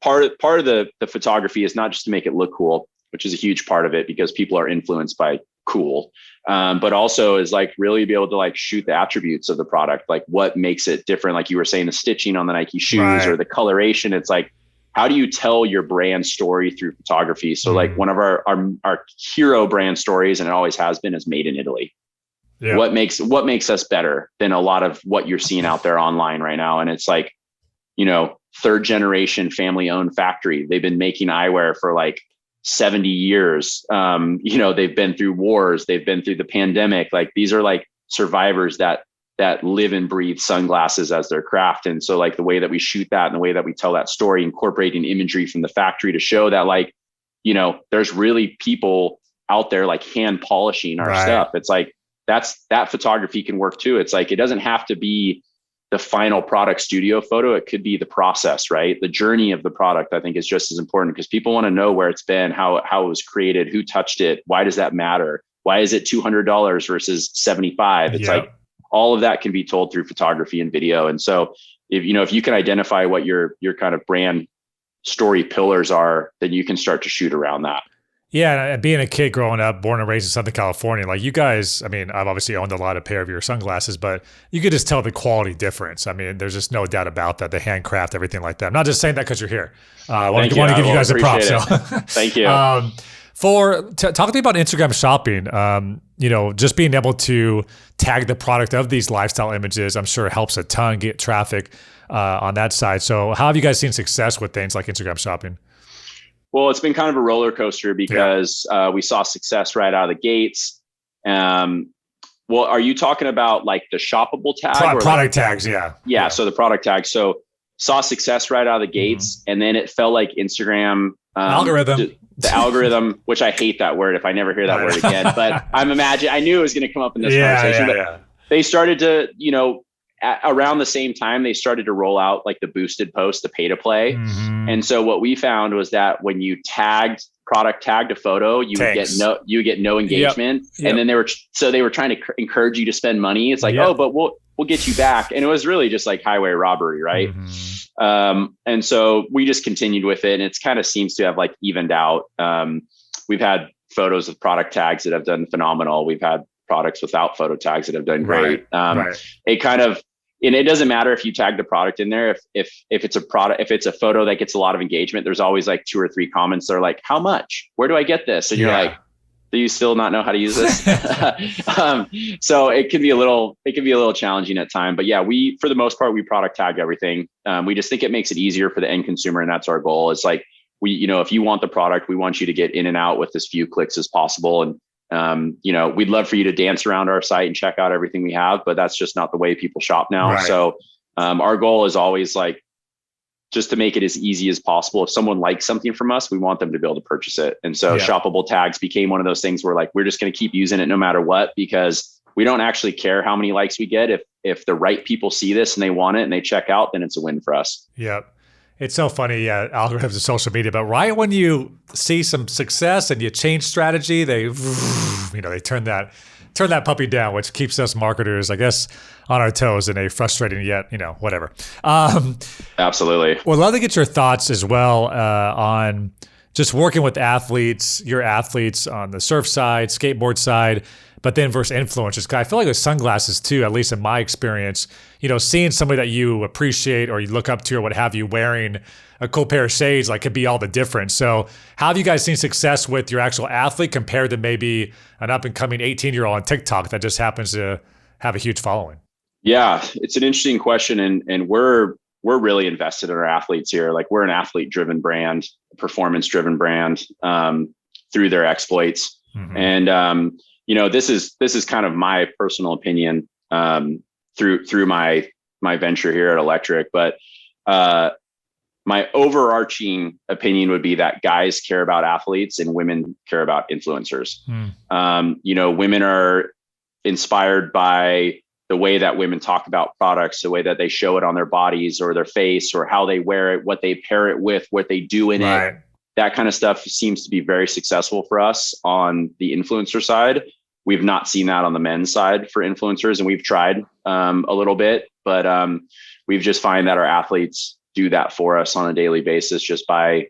[SPEAKER 3] part of the photography is not just to make it look cool, which is a huge part of it because people are influenced by cool, but also is like really be able to like shoot the attributes of the product, like what makes it different. Like you were saying, the stitching on the Nike shoes or the coloration. It's like, how do you tell your brand story through photography? So like one of our hero brand stories, and it always has been, is made in Italy. Yeah. What makes us better than a lot of what you're seeing out there online right now? And it's like, 3rd generation family owned factory. They've been making eyewear for like 70 years. They've been through wars. They've been through the pandemic. Like these are like survivors that live and breathe sunglasses as their craft. And so like the way that we shoot that and the way that we tell that story, incorporating imagery from the factory to show that like, there's really people out there like hand polishing our stuff. It's like, that photography can work too. It's like, it doesn't have to be the final product studio photo. It could be the process, right? The journey of the product, I think, is just as important, because people want to know where it's been, how it was created, who touched it. Why does that matter? Why is it $200 versus $75? It's like all of that can be told through photography and video. And so if you can identify what your kind of brand story pillars are, then you can start to shoot around that.
[SPEAKER 1] Yeah, and being a kid growing up, born and raised in Southern California, like you guys, I mean, I've obviously owned a lot of pair of your sunglasses, but you could just tell the quality difference. I mean, there's just no doubt about that. The handcraft, everything like that. I'm not just saying that because you're here. I want to give you guys a prop. So.
[SPEAKER 3] Thank you.
[SPEAKER 1] Talk to me about Instagram shopping. Just being able to tag the product of these lifestyle images, I'm sure helps a ton get traffic on that side. So how have you guys seen success with things like Instagram shopping?
[SPEAKER 3] Well, it's been kind of a roller coaster because we saw success right out of the gates. Well, are you talking about like the shoppable tag?
[SPEAKER 1] Product tags, yeah.
[SPEAKER 3] Yeah, so the product tag. So saw success right out of the gates, and then it felt like Instagram
[SPEAKER 1] algorithm.
[SPEAKER 3] The algorithm, which I hate that word if I never hear that word again, but I knew it was going to come up in this conversation. But they started to, around the same time, they started to roll out like the boosted post, the pay to play. And so what we found was that when you tagged a photo, you get no engagement. Yep. And then they were trying to encourage you to spend money. It's like, oh, but we'll get you back. And it was really just like highway robbery. Right. And so we just continued with it, and it's kind of seems to have like evened out. We've had photos with product tags that have done phenomenal. We've had products without photo tags that have done great. It kind of, and it doesn't matter if you tag the product in there. If it's a product, if it's a photo that gets a lot of engagement, there's always like 2 or 3 comments that are like, how much? Where do I get this? And you're like, do you still not know how to use this? So it can be a little challenging at time, but yeah, for the most part, we product tag everything. We just think it makes it easier for the end consumer. And that's our goal. It's like, if you want the product, we want you to get in and out with as few clicks as possible. And, we'd love for you to dance around our site and check out everything we have, but that's just not the way people shop now. Right. So, our goal is always like, just to make it as easy as possible. If someone likes something from us, we want them to be able to purchase it. And so shoppable tags became one of those things where like, we're just going to keep using it no matter what, because we don't actually care how many likes we get. If the right people see this and they want it and they check out, then it's a win for us.
[SPEAKER 1] Yep. It's so funny, algorithms of social media, but right when you see some success and you change strategy, they turn that turn that puppy down, which keeps us marketers, I guess, on our toes in a frustrating yet, whatever.
[SPEAKER 3] Absolutely.
[SPEAKER 1] Would love to get your thoughts as well on just working with athletes, your athletes on the surf side, skateboard side, but then versus influencers. 'Cause I feel like with sunglasses too, at least in my experience, seeing somebody that you appreciate or you look up to or what have you wearing a cool pair of shades, like, could be all the difference. So how have you guys seen success with your actual athlete compared to maybe an up and coming 18-year-old on TikTok that just happens to have a huge following?
[SPEAKER 3] Yeah, it's an interesting question. And we're really invested in our athletes here. Like, we're an athlete driven brand, performance driven brand, through their exploits. Mm-hmm. And, this is kind of my personal opinion, through my venture here at Electric, but, my overarching opinion would be that guys care about athletes and women care about influencers. Women are inspired by the way that women talk about products, the way that they show it on their bodies or their face, or how they wear it, what they pair it with, what they do in it. That kind of stuff seems to be very successful for us on the influencer side. We've not seen that on the men's side for influencers, and we've tried a little bit, but we've just find that our athletes do that for us on a daily basis just by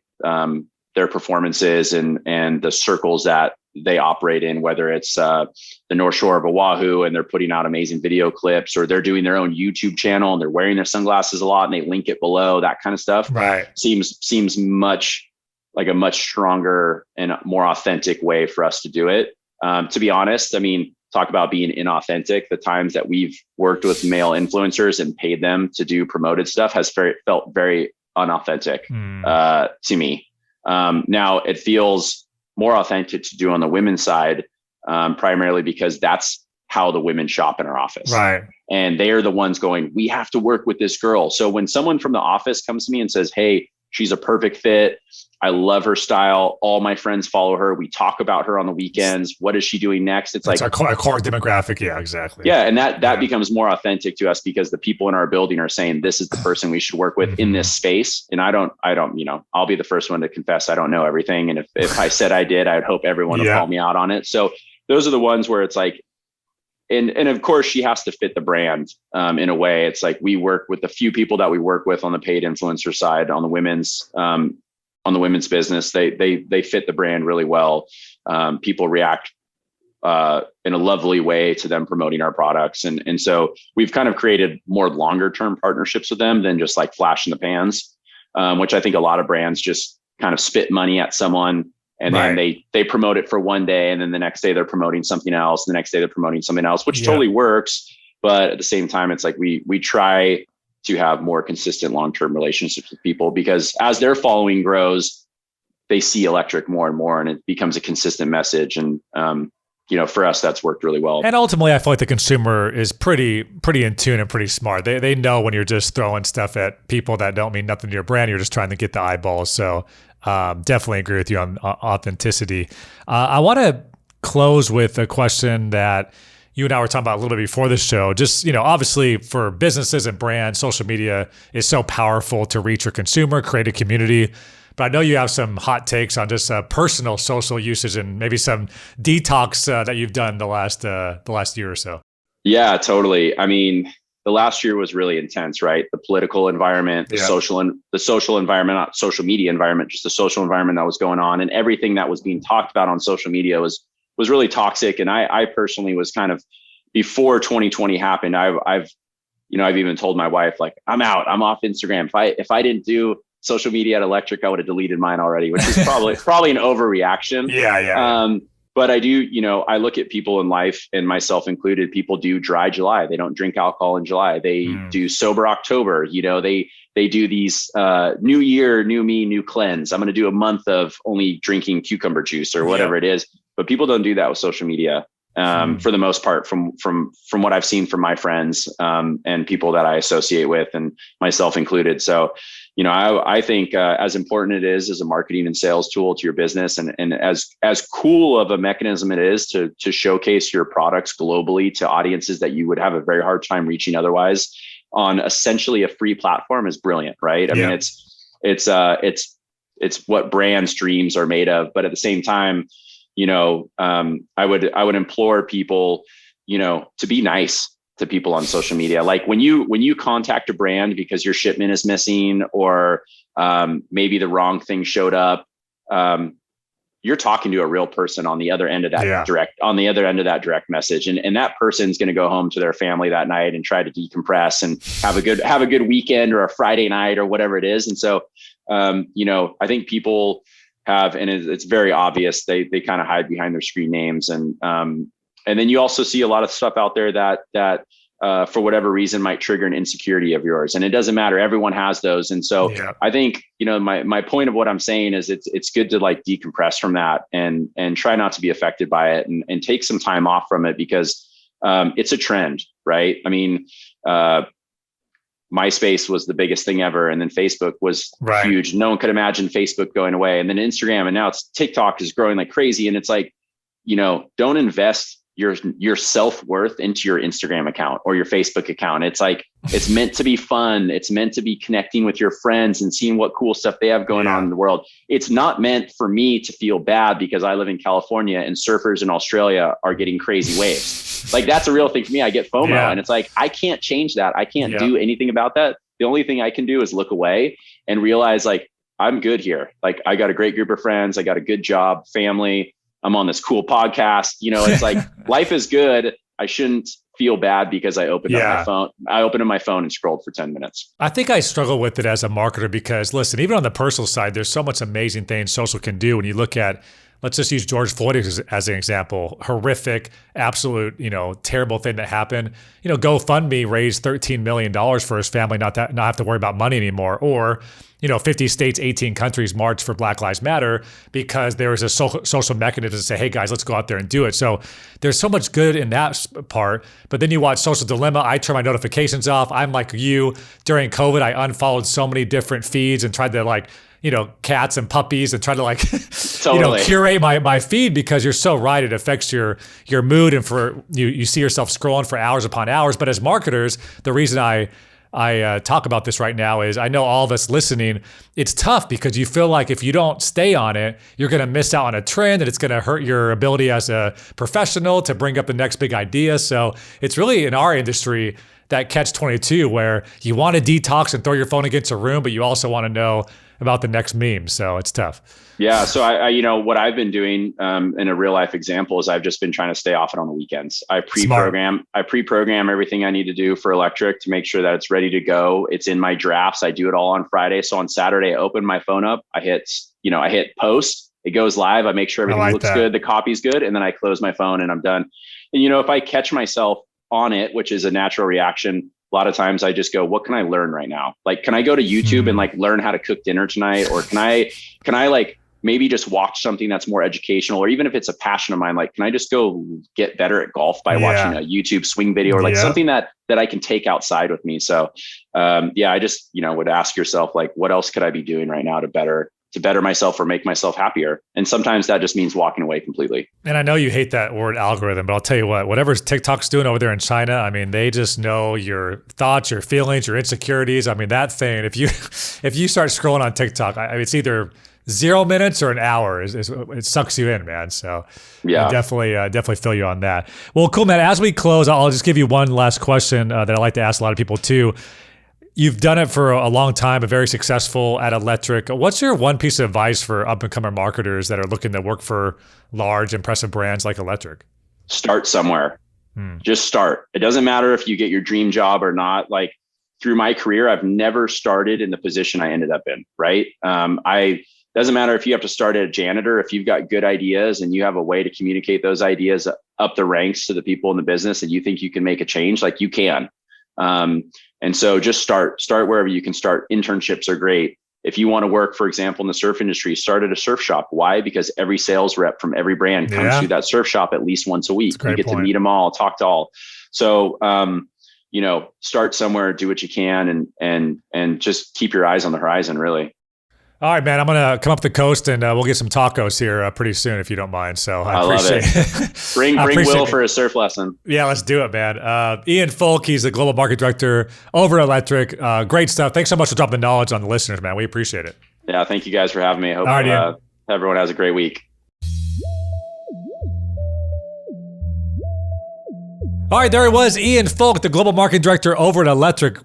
[SPEAKER 3] their performances and the circles that they operate in, whether it's the North Shore of Oahu and they're putting out amazing video clips, or they're doing their own YouTube channel and they're wearing their sunglasses a lot and they link it below, that kind of stuff.
[SPEAKER 1] Right.
[SPEAKER 3] Seems much like a much stronger and more authentic way for us to do it. To be honest, I mean, talk about being inauthentic. The times that we've worked with male influencers and paid them to do promoted stuff has felt very unauthentic to me. Now it feels more authentic to do on the women's side, primarily because that's how the women shop in our office.
[SPEAKER 1] Right.
[SPEAKER 3] And they are the ones going, we have to work with this girl. So when someone from the office comes to me and says, hey, she's a perfect fit, I love her style, all my friends follow her, we talk about her on the weekends, what is she doing next? It's like
[SPEAKER 1] our core demographic. Yeah, exactly.
[SPEAKER 3] Yeah. And that becomes more authentic to us because the people in our building are saying, this is the person we should work with in this space. And I don't, I'll be the first one to confess I don't know everything. And if I said I did, I'd hope everyone would call me out on it. So those are the ones where it's like, and of course she has to fit the brand in a way. It's like we work with the few people that we work with on the paid influencer side, on the women's business. They fit the brand really well. People react in a lovely way to them promoting our products. And so we've kind of created more longer term partnerships with them than just like flash in the pans, which I think a lot of brands just kind of spit money at someone. And then they promote it for one day, and then the next day they're promoting something else. The next day they're promoting something else, which totally works. But at the same time, it's like we try to have more consistent long-term relationships with people, because as their following grows, they see Electric more and more, and it becomes a consistent message. And for us, that's worked really well.
[SPEAKER 1] And ultimately, I feel like the consumer is pretty in tune and pretty smart. They know when you're just throwing stuff at people that don't mean nothing to your brand. You're just trying to get the eyeballs. So definitely agree with you on authenticity. I want to close with a question that you and I were talking about a little bit before the show. Just, obviously for businesses and brands, social media is so powerful to reach your consumer, create a community. But I know you have some hot takes on just personal social usage and maybe some detox that you've done the last year or so.
[SPEAKER 3] Yeah, totally. I mean, the last year was really intense, right? The political environment, the social environment, not social media environment, just the social environment that was going on, and everything that was being talked about on social media was really toxic. And I personally was kind of, before 2020 happened, I've even told my wife, like, I'm out, I'm off Instagram. If I didn't do social media at Electric, I would have deleted mine already, which is probably an overreaction.
[SPEAKER 1] Yeah.
[SPEAKER 3] But I do, I look at people in life, and myself included, people do dry July. They don't drink alcohol in July. They do sober October. They do these new year, new me, new cleanse. I'm going to do a month of only drinking cucumber juice or whatever it is. But people don't do that with social media for the most part, from what I've seen from my friends and people that I associate with, and myself included. So, I think as important it is as a marketing and sales tool to your business, and as cool of a mechanism it is to showcase your products globally to audiences that you would have a very hard time reaching otherwise on essentially a free platform, is brilliant, right? I mean, it's what brands' dreams are made of. But at the same time, I would implore people, to be nice to people on social media. Like when you contact a brand because your shipment is missing, or maybe the wrong thing showed up, you're talking to a real person on the other end of that direct message. And that person's going to go home to their family that night and try to decompress and have a good weekend or a Friday night or whatever it is. And so, I think people have, and it's very obvious, they kind of hide behind their screen names. And then you also see a lot of stuff out there that for whatever reason might trigger an insecurity of yours. And it doesn't matter. Everyone has those. And so I think, my point of what I'm saying is it's good to like decompress from that and try not to be affected by it and take some time off from it, because it's a trend, right? I mean, MySpace was the biggest thing ever. And then Facebook was huge. No one could imagine Facebook going away. And then Instagram, and now it's TikTok is growing like crazy. And it's like, don't invest your self-worth into your Instagram account or your Facebook account. It's like, it's meant to be fun. It's meant to be connecting with your friends and seeing what cool stuff they have going on in the world. It's not meant for me to feel bad because I live in California and surfers in Australia are getting crazy waves. Like that's a real thing for me. I get FOMO and it's like, I can't change that. I can't do anything about that. The only thing I can do is look away and realize like, I'm good here. Like I got a great group of friends. I got a good job, family. I'm on this cool podcast. It's like life is good. I shouldn't feel bad because I opened up my phone. I opened up my phone and scrolled for 10 minutes.
[SPEAKER 1] I think I struggle with it as a marketer because listen, even on the personal side, there's so much amazing things social can do. When you look at, let's just use George Floyd as an example, horrific, absolute, terrible thing that happened. GoFundMe raised $13 million for his family, not have to worry about money anymore. Or, 50 states, 18 countries marched for Black Lives Matter because there was a social mechanism to say, hey guys, let's go out there and do it. So there's so much good in that part. But then you watch Social Dilemma. I turn my notifications off. I'm like you. During COVID, I unfollowed so many different feeds and tried to cats and puppies and try to curate my feed, because you're so right. It affects your mood, and for you see yourself scrolling for hours upon hours. But as marketers, the reason I talk about this right now is I know all of us listening, it's tough because you feel like if you don't stay on it, you're going to miss out on a trend and it's going to hurt your ability as a professional to bring up the next big idea. So it's really in our industry that catch-22 where you want to detox and throw your phone against a room, but you also want to know about the next meme. So it's tough.
[SPEAKER 3] Yeah. So I what I've been doing in a real life example is I've just been trying to stay off it on the weekends. I pre-program everything I need to do for electric to make sure that it's ready to go. It's in my drafts. I do it all on Friday. So on Saturday, I open my phone up, I hit post, it goes live. I make sure everything looks good. The copy's good. And then I close my phone and I'm done. And if I catch myself on it, which is a natural reaction, a lot of times I just go, what can I learn right now? Like, can I go to YouTube and learn how to cook dinner tonight? Or can I maybe just watch something that's more educational, or even if it's a passion of mine, can I just go get better at golf by watching a YouTube swing video or something that I can take outside with me. So, I just, would ask yourself, what else could I be doing right now to better myself or make myself happier? And sometimes that just means walking away completely.
[SPEAKER 1] And I know you hate that word algorithm, but I'll tell you what, whatever TikTok's doing over there in China, I mean, they just know your thoughts, your feelings, your insecurities. I mean, that thing, if you start scrolling on TikTok, it's either 0 minutes or an hour. It sucks you in, man. So I definitely feel you on that. Well, cool, man. As we close, I'll just give you one last question that I like to ask a lot of people too. You've done it for a long time, but very successful at Electric. What's your one piece of advice for up-and-comer marketers that are looking to work for large, impressive brands like Electric? Start somewhere. Just start. It doesn't matter if you get your dream job or not. Through my career, I've never started in the position I ended up in, right? Doesn't matter if you have to start as a janitor. If you've got good ideas and you have a way to communicate those ideas up the ranks to the people in the business and you think you can make a change, you can. And so just start wherever you can start. Internships are great. If you want to work, for example, in the surf industry, start at a surf shop. Why? Because every sales rep from every brand comes to that surf shop at least once a week. You get to meet them all, talk to all. So, start somewhere, do what you can, and just keep your eyes on the horizon, really. All right, man, I'm going to come up the coast and we'll get some tacos here pretty soon, if you don't mind. So I appreciate it. Bring Will for a surf lesson. Yeah, let's do it, man. Ian Foulke, he's the Global Market Director over at Electric. Great stuff. Thanks so much for dropping the knowledge on the listeners, man. We appreciate it. Yeah, thank you guys for having me. I hope everyone has a great week. All right, there it was, Ian Foulke, the global marketing director over at Electric.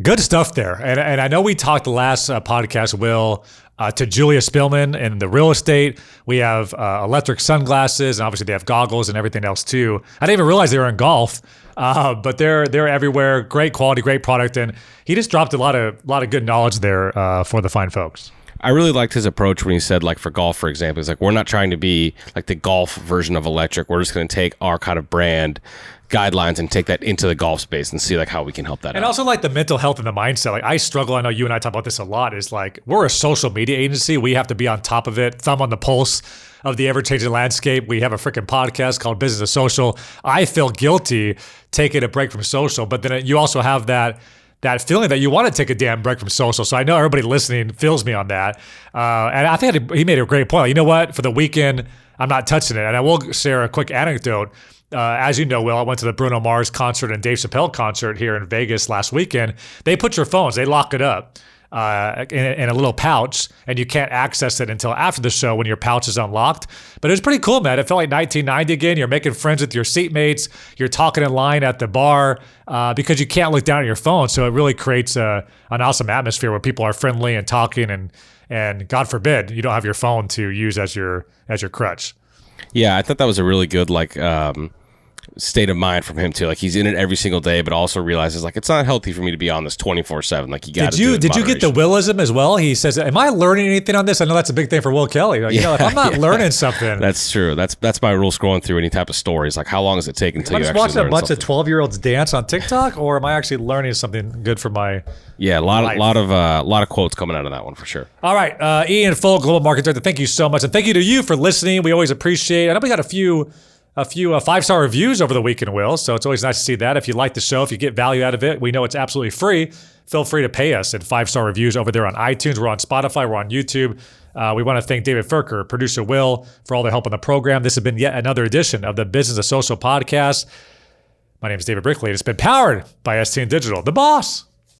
[SPEAKER 1] Good stuff there. And I know we talked the last podcast, Will, to Julia Spillman in the real estate. We have Electric sunglasses, and obviously they have goggles and everything else too. I didn't even realize they were in golf, but they're everywhere. Great quality, great product, and he just dropped a lot of good knowledge there for the fine folks.
[SPEAKER 2] I really liked his approach when he said, like, for golf, for example, he's like, we're not trying to be like the golf version of Electric. We're just going to take our kind of brand guidelines and take that into the golf space and see like how we can help that out.
[SPEAKER 1] And also like the mental health and the mindset. Like I struggle, I know you and I talk about this a lot, is like we're a social media agency. We have to be on top of it, thumb on the pulse of the ever-changing landscape. We have a freaking podcast called Business of Social. I feel guilty taking a break from social, but then you also have that feeling that you want to take a damn break from social. So I know everybody listening feels me on that. And I think he made a great point. Like, you know what? For the weekend, I'm not touching it. And I will share a quick anecdote. As you know, Will, I went to the Bruno Mars concert and Dave Chappelle concert here in Vegas last weekend. They put your phones, they lock it up in a little pouch, and you can't access it until after the show when your pouch is unlocked. But it was pretty cool, man. It felt like 1990 again. You're making friends with your seatmates. You're talking in line at the bar because you can't look down at your phone. So it really creates an awesome atmosphere where people are friendly and talking, and God forbid you don't have your phone to use as your crutch.
[SPEAKER 2] Yeah, I thought that was a really good state of mind from him too. Like he's in it every single day, but also realizes like it's not healthy for me to be on this 24/7. Like you got to.
[SPEAKER 1] Did you get the Willism as well? He says, "Am I learning anything on this?" I know that's a big thing for Will Kelly. Like, if I'm not learning something,
[SPEAKER 2] that's true. That's my rule scrolling through any type of stories. Like how long does it take until you actually learn something?
[SPEAKER 1] Am I just watching a bunch of 12-year-olds dance on TikTok, or am I actually learning something good for my?
[SPEAKER 2] Yeah, a lot of quotes coming out of that one for sure.
[SPEAKER 1] All right, Ian Foulke, Global Marketing Director. Thank you so much, and thank you to you for listening. We always appreciate it. I know we got a few 5-star reviews over the weekend, Will. So it's always nice to see that. If you like the show, if you get value out of it, we know it's absolutely free. Feel free to pay us in 5-star reviews over there on iTunes. We're on Spotify. We're on YouTube. We want to thank David Foulke, producer Will, for all their help on the program. This has been yet another edition of the Business of Social podcast. My name is David Brickley. It's been powered by STN Digital, the boss.